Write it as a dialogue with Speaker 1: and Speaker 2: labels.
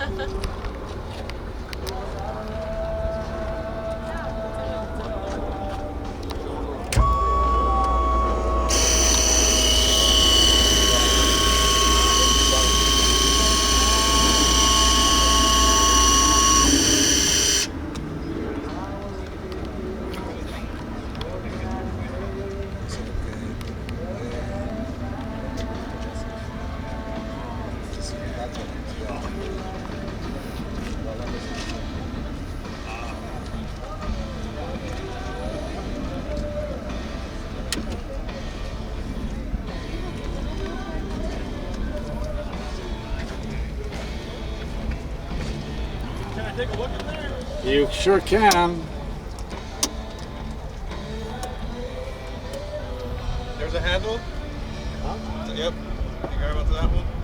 Speaker 1: Can I take a look in there?
Speaker 2: You sure can.
Speaker 1: There's a handle? Huh? Yep. You grab onto that one?